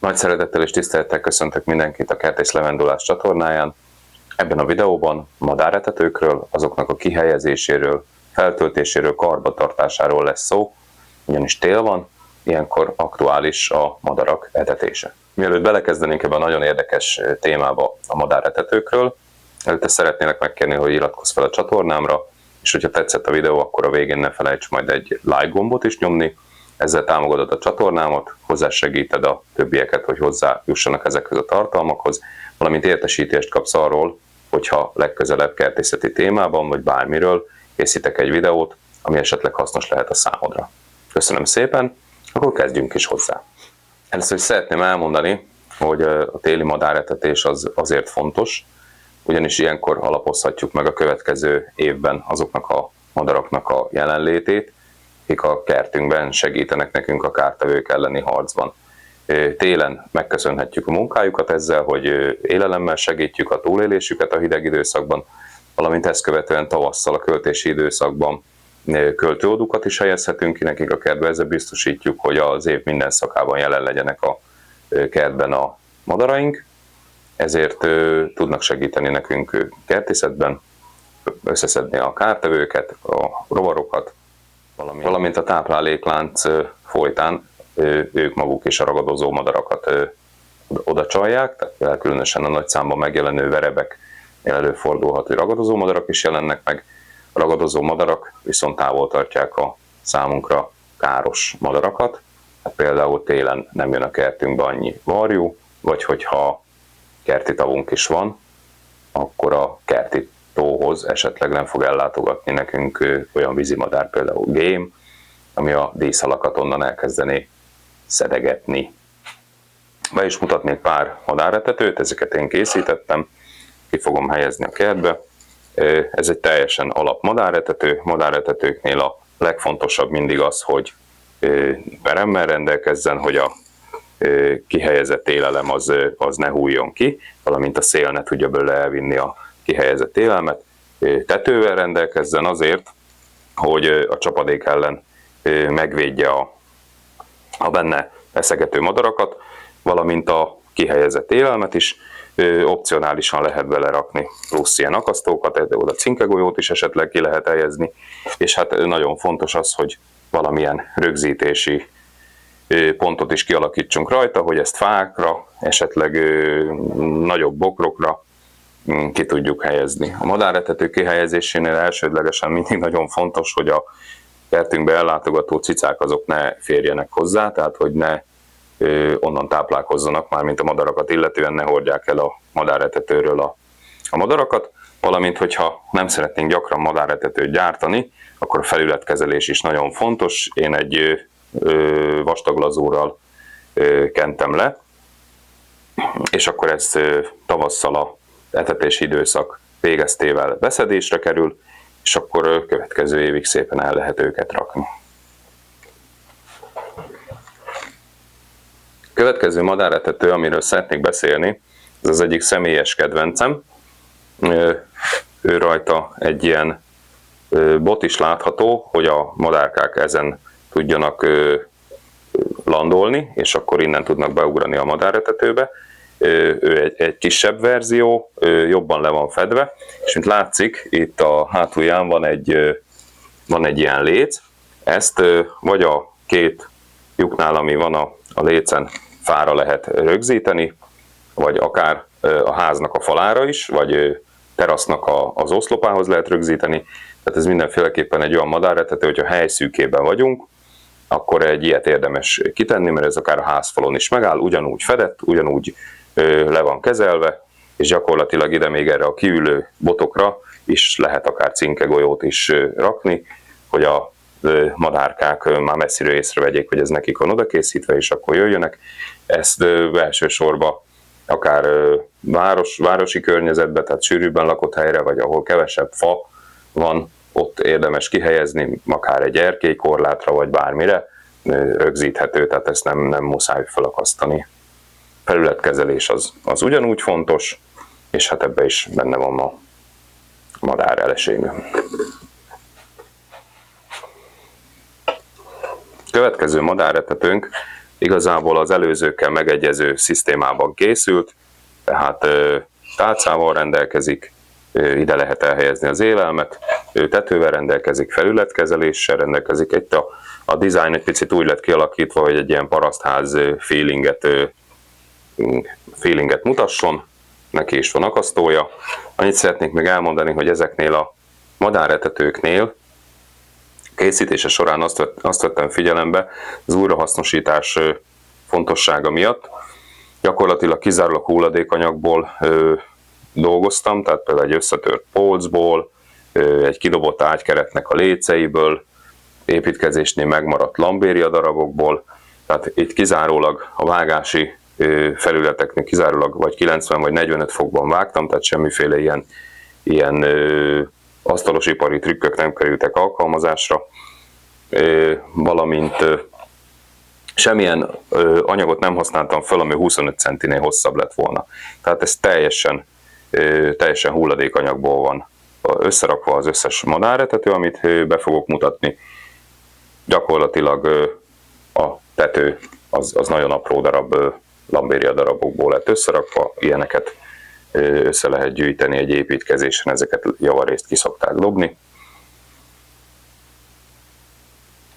Nagy szeretettel és tisztelettel köszöntök mindenkit a Kertész Levendulás csatornáján. Ebben a videóban madáretetőkről, azoknak a kihelyezéséről, feltöltéséről, karbantartásáról lesz szó, ugyanis tél van, ilyenkor aktuális a madarak etetése. Mielőtt belekezdenénk ebbe a nagyon érdekes témába a madáretetőkről, előtte szeretnélek megkérni, hogy iratkozz fel a csatornámra, és hogyha tetszett a videó, akkor a végén ne felejts majd egy like gombot is nyomni. Ezzel támogatod a csatornámat, hozzásegíted a többieket, hogy hozzájussanak ezekhez a tartalmakhoz, valamint értesítést kapsz arról, hogyha legközelebb kertészeti témában, vagy bármiről készítek egy videót, ami esetleg hasznos lehet a számodra. Köszönöm szépen, akkor kezdjünk is hozzá. Először is szeretném elmondani, hogy a téli madáretetés az azért fontos, ugyanis ilyenkor alapozhatjuk meg a következő évben azoknak a madaraknak a jelenlétét, akik a kertünkben segítenek nekünk a kártevők elleni harcban. Télen megköszönhetjük a munkájukat ezzel, hogy élelemmel segítjük a túlélésüket a hideg időszakban, valamint ezt követően tavasszal a költési időszakban költőodukat is helyezhetünk ki nekik a kertbe, ezzel biztosítjuk, hogy az év minden szakában jelen legyenek a kertben a madaraink, ezért tudnak segíteni nekünk kertészetben, összeszedni a kártevőket, a rovarokat, valamint a tápláléklánc folytán ők maguk is a ragadozó madarakat oda csalják, tehát különösen a nagy számban megjelenő verebek előfordulhat, hogy ragadozó madarak is jelennek meg. A ragadozó madarak viszont távol tartják a számunkra káros madarakat, hát például télen nem jön a kertünkbe annyi varjú, vagy hogyha kerti tavunk is van, akkor a kerti tóhoz esetleg nem fog ellátogatni nekünk olyan vízimadár, például gém, ami a díszhalakat onnan elkezdeni szedegetni. Be is mutatnék pár madáretetőt, ezeket én készítettem, ki fogom helyezni a kertbe. Ez egy teljesen alap madáretető. Madáretetőknél a legfontosabb mindig az, hogy veremmel rendelkezzen, hogy a kihelyezett élelem az ne hújjon ki, valamint a szél ne tudja belőle elvinni a kihelyezett élelmet. Tetővel rendelkezzen azért, hogy a csapadék ellen megvédje a benne eszegető madarakat, valamint a kihelyezett élelmet is. Opcionálisan lehet belerakni plusz ilyen akasztókat, oda cinkegolyót is esetleg ki lehet helyezni, és hát nagyon fontos az, hogy valamilyen rögzítési pontot is kialakítsunk rajta, hogy ezt fákra, esetleg nagyobb bokrokra ki tudjuk helyezni. A madáretető kihelyezésénél elsődlegesen mindig nagyon fontos, hogy a kertünkbe ellátogató cicák azok ne férjenek hozzá, tehát hogy ne onnan táplálkozzanak, mármint a madarakat illetően ne hordják el a madáretetőről a madarakat, valamint hogyha nem szeretnénk gyakran madáretetőt gyártani, akkor a felületkezelés is nagyon fontos. Én egy vastag lazúrral kentem le, és akkor ez tavasszal a etetési időszak végeztével beszedésre kerül, és akkor következő évig szépen el lehet őket rakni. Következő madáretető, amiről szeretnék beszélni, ez az egyik személyes kedvencem. Ő rajta egy ilyen bot is látható, hogy a madárkák ezen tudjanak landolni, és akkor innen tudnak beugrani a madáretetőbe. Ő egy kisebb verzió, jobban le van fedve, és mint látszik, itt a hátulján van egy ilyen léc. Ezt vagy a két lyuknál, ami van a lécen, fára lehet rögzíteni, vagy akár a háznak a falára is, vagy terasznak az oszlopához lehet rögzíteni. Tehát ez mindenféleképpen egy olyan madáretető, hogyha helyszűkében vagyunk, akkor egy ilyet érdemes kitenni, mert ez akár a házfalon is megáll, ugyanúgy fedett, ugyanúgy le van kezelve, és gyakorlatilag ide még erre a kiülő botokra is lehet akár cinkegolyót is rakni, hogy a madárkák már messziről észrevegyék, hogy ez nekik van odakészítve, és akkor jöjjönek. Ezt elsősorban akár városi környezetben, tehát sűrűbben lakott helyre, vagy ahol kevesebb fa van, ott érdemes kihelyezni, akár egy erkélykorlátra, vagy bármire rögzíthető, tehát ezt nem muszáj felakasztani. Felületkezelés az ugyanúgy fontos, és hát ebbe is benne van a madár eleségű. Következő madáretetőnk Igazából az előzőkkel megegyező szisztémában készült, tehát tálcával rendelkezik, ide lehet elhelyezni az élelmet, tetővel rendelkezik, felületkezeléssel rendelkezik. Itt a design egy picit úgy lett kialakítva, hogy egy ilyen parasztház feelinget mutasson, neki is van akasztója. Annyit szeretnék még elmondani, hogy ezeknél a madáretetőknél készítése során azt vettem figyelembe az újrahasznosítás fontossága miatt. Gyakorlatilag kizárólag hulladékanyagból dolgoztam, tehát például egy összetört polcból, egy kidobott ágykeretnek a léceiből, építkezésnél megmaradt lambéria darabokból, tehát itt kizárólag a vágási felületeknél kizárólag vagy 90 vagy 45 fokban vágtam, tehát semmiféle ilyen asztalosipari trükkök nem kerültek alkalmazásra, valamint semmilyen anyagot nem használtam fel, ami 25 centinél hosszabb lett volna. Tehát ez teljesen hulladékanyagból van összerakva az összes madáretető, amit be fogok mutatni. Gyakorlatilag a tető az nagyon apró darab lambéria darabokból lett összerakva, ilyeneket össze lehet gyűjteni egy építkezésen, ezeket javarészt ki szokták dobni.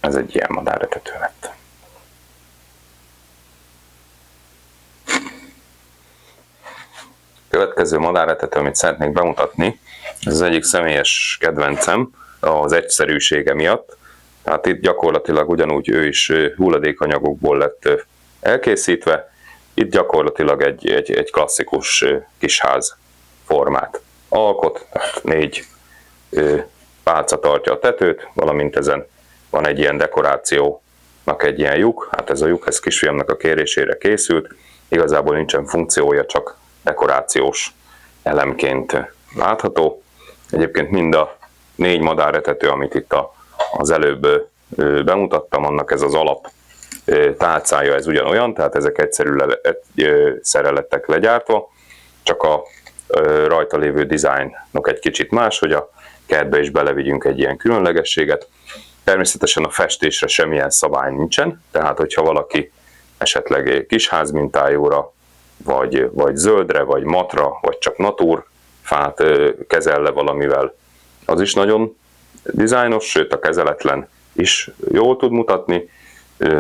Ez egy ilyen madáretető lett. Következő madáretető, amit szeretnék bemutatni, ez az egyik személyes kedvencem az egyszerűsége miatt. Tehát itt gyakorlatilag ugyanúgy ő is hulladékanyagokból lett elkészítve. Itt gyakorlatilag egy klasszikus kisház formát alkot, 4 pálca tartja a tetőt, valamint ezen van egy ilyen dekorációnak egy ilyen lyuk. Hát ez a lyuk, ez kisfiamnak a kérésére készült, igazából nincsen funkciója, csak dekorációs elemként látható. Egyébként mind a 4 madáretető, amit itt az előbb bemutattam, annak ez az alap tálcája, ez ugyanolyan, tehát ezek egyszerre lettek legyártva, csak a rajta lévő dizájnok egy kicsit más, hogy a kertbe is belevigyünk egy ilyen különlegességet. Természetesen a festésre semmilyen szabály nincsen, tehát hogyha valaki esetleg kisház mintájóra, vagy zöldre, vagy matra, vagy csak naturfát kezel le valamivel, az is nagyon dizájnos, sőt a kezeletlen is jól tud mutatni,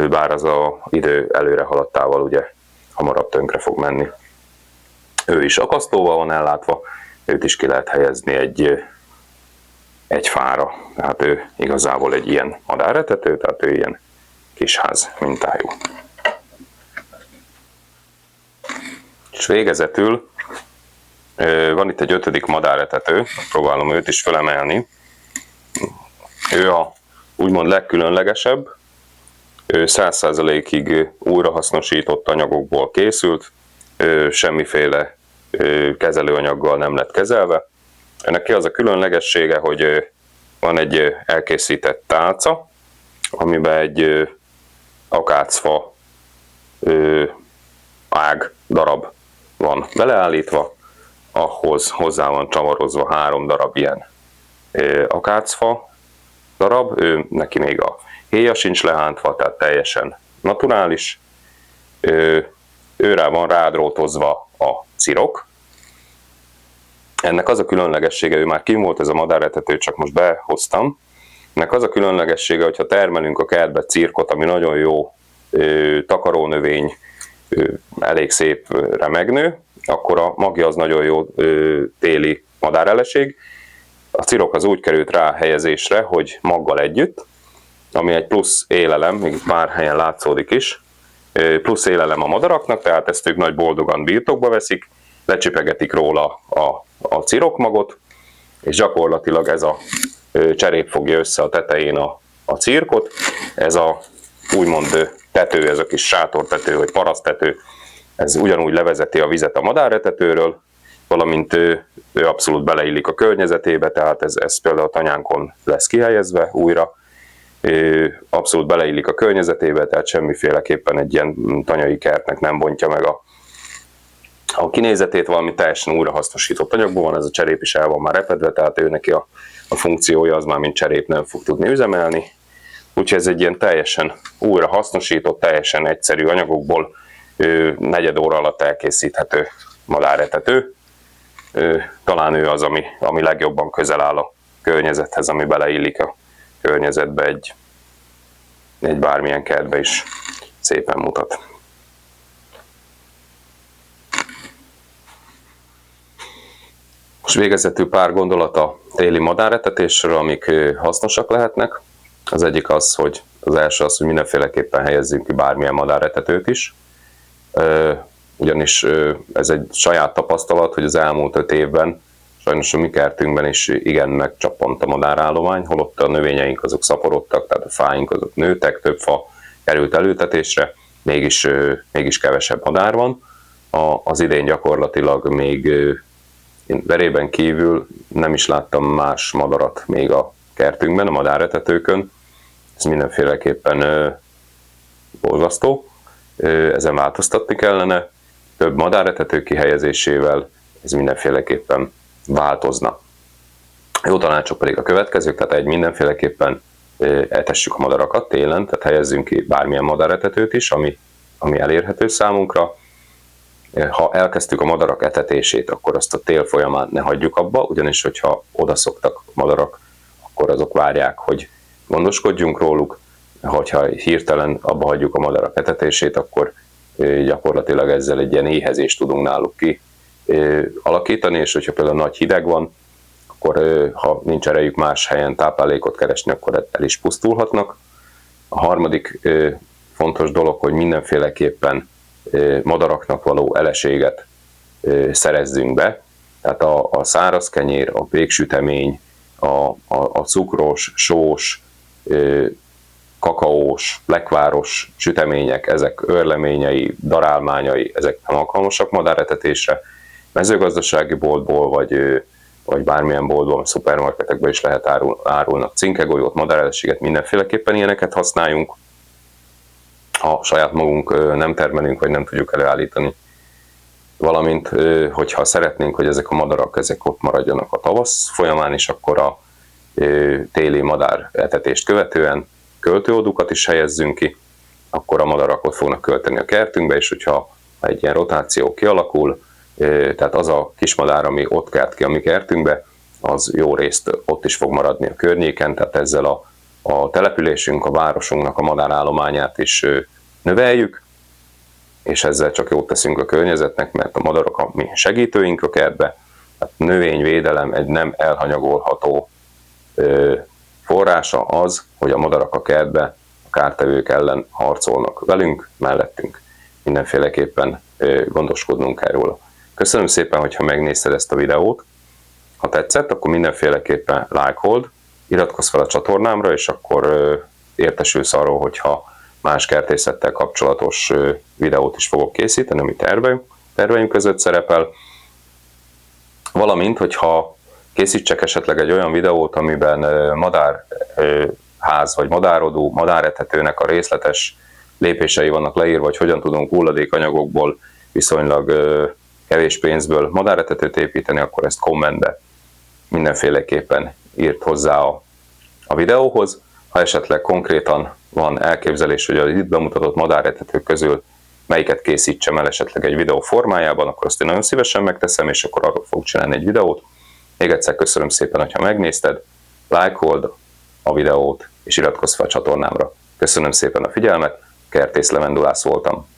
bár az az idő előre haladtával ugye hamarabb tönkre fog menni. Ő is akasztóval van ellátva, őt is ki lehet helyezni egy fára, tehát ő igazából egy ilyen madáretető, tehát ő ilyen kisház mintájú. És végezetül van itt egy 5. madáretető, próbálom őt is felemelni. Ő a úgymond legkülönlegesebb, ő 100%-ig újrahasznosított anyagokból készült, semmiféle kezelőanyaggal nem lett kezelve. Neki az a különlegessége, hogy van egy elkészített tálca, amiben egy akácfa ág darab van beleállítva, ahhoz hozzá van csavarozva 3 darab ilyen akácfa darab, neki még a héja sincs lehántva, tehát teljesen naturális. Őrá van rádrótozva a cirok. Ennek az a különlegessége, ő már kim volt ez a madáretető, csak most behoztam. Ennek az a különlegessége, hogyha termelünk a kertbe cirkot, ami nagyon jó takarónövény, elég szépre megnő, akkor a magja az nagyon jó téli madáreleség. A cirok az úgy került rá helyezésre, hogy maggal együtt, ami egy plusz élelem, még pár helyen látszódik is, plusz élelem a madaraknak, tehát ezt ők nagy boldogan birtokba veszik, lecsipegetik róla a cirokmagot, és gyakorlatilag ez a cserép fogja össze a tetején a cirkot. Ez a úgymond tető, ez a kis sátortető, vagy parasztető, ez ugyanúgy levezeti a vizet a madáretetőről, valamint ő abszolút beleillik a környezetébe, tehát ez például a tanyánkon lesz kihelyezve újra, abszolút beleillik a környezetébe, tehát semmiféleképpen egy ilyen tanyai kertnek nem bontja meg a kinézetét, valami teljesen újrahasznosított anyagból van, ez a cserép is el van már repedve, tehát ő neki a funkciója az már mint cserép nem fog tudni üzemelni. Úgyhogy ez egy ilyen teljesen újra hasznosított, teljesen egyszerű anyagokból negyed óra alatt elkészíthető madáretető. Talán ő az, ami legjobban közel áll a környezethez, ami beleillik a környezetbe, egy bármilyen kertbe is szépen mutat. Most végezetül pár gondolat a téli madáretetésről, amik hasznosak lehetnek. Az egyik az, hogy hogy mindenféleképpen helyezzünk ki bármilyen madáretetőt is. Ugyanis ez egy saját tapasztalat, hogy az elmúlt 5 évben sajnos a mi kertünkben is igen megcsappant a madárállomány, holott a növényeink azok szaporodtak, tehát a fáink azok nőtek, több fa került elültetésre, mégis kevesebb madár van. Az idén gyakorlatilag még én verében kívül nem is láttam más madarat még a kertünkben, a madáretetőkön. Ez mindenféleképpen borzasztó, ezen változtatni kellene. Több madáretető kihelyezésével ez mindenféleképpen változna. Jó tanácsok pedig a következők, tehát mindenféleképpen etessük a madarakat télen, tehát helyezzünk ki bármilyen madáretetőt is, ami elérhető számunkra. Ha elkezdtük a madarak etetését, akkor azt a tél folyamán ne hagyjuk abba, ugyanis hogyha odaszoktak a madarak, akkor azok várják, hogy gondoskodjunk róluk. Hogyha hirtelen abba hagyjuk a madarak etetését, akkor gyakorlatilag ezzel egy ilyen éhezést tudunk náluk alakítani, és hogyha például nagy hideg van, akkor ha nincs erejük más helyen táplálékot keresni, akkor el is pusztulhatnak. A harmadik fontos dolog, hogy mindenféleképpen madaraknak való eleséget szerezzünk be, tehát a száraz kenyér, a péksütemény, a cukros, sós, kakaós, lekváros sütemények, ezek őrleményei, darálmányai, ezek nem alkalmasak madáretetésre. Mezőgazdasági boltból, vagy bármilyen boltból, szupermarketekben is lehet árulnak cinkegolyót, madáreleséget, mindenféleképpen ilyeneket használjunk. Ha saját magunk nem termelünk, vagy nem tudjuk előállítani. Valamint, hogyha szeretnénk, hogy ezek a madarak ott maradjanak a tavasz folyamán is, akkor a téli madár etetést követően költőodukat is helyezzünk ki, akkor a madarak ott fognak költeni a kertünkbe, és hogyha egy ilyen rotáció kialakul, tehát az a kismadár, ami ott kelt ki a mi kertünkbe, az jó részt ott is fog maradni a környéken, tehát ezzel a településünk, a városunknak a madárállományát is növeljük, és ezzel csak jót teszünk a környezetnek, mert a madarak a mi segítőink a kertbe, tehát növényvédelem egy nem elhanyagolható forrása az, hogy a madarak a kertbe a kártevők ellen harcolnak velünk, mellettünk. Mindenféleképpen gondoskodnunk erről. Köszönöm szépen, hogyha megnézted ezt a videót. Ha tetszett, akkor mindenféleképpen lájkold, iratkozz fel a csatornámra, és akkor értesülsz arról, hogyha más kertészettel kapcsolatos videót is fogok készíteni, ami terveim között szerepel. Valamint, hogyha készítsek esetleg egy olyan videót, amiben madárház vagy madárodó, madáretetőnek a részletes lépései vannak leírva, hogy hogyan tudunk hulladékanyagokból viszonylag kevés pénzből madáretetőt építeni, akkor ezt kommentbe mindenféleképpen írt hozzá a videóhoz. Ha esetleg konkrétan van elképzelés, hogy az itt bemutatott madáretetők közül melyiket készítsem el esetleg egy videó formájában, akkor azt én nagyon szívesen megteszem, és akkor arról fogok csinálni egy videót. Még egyszer köszönöm szépen, hogyha megnézted, lájkold a videót, és iratkozz fel a csatornámra. Köszönöm szépen a figyelmet, Kertész Levendulász voltam.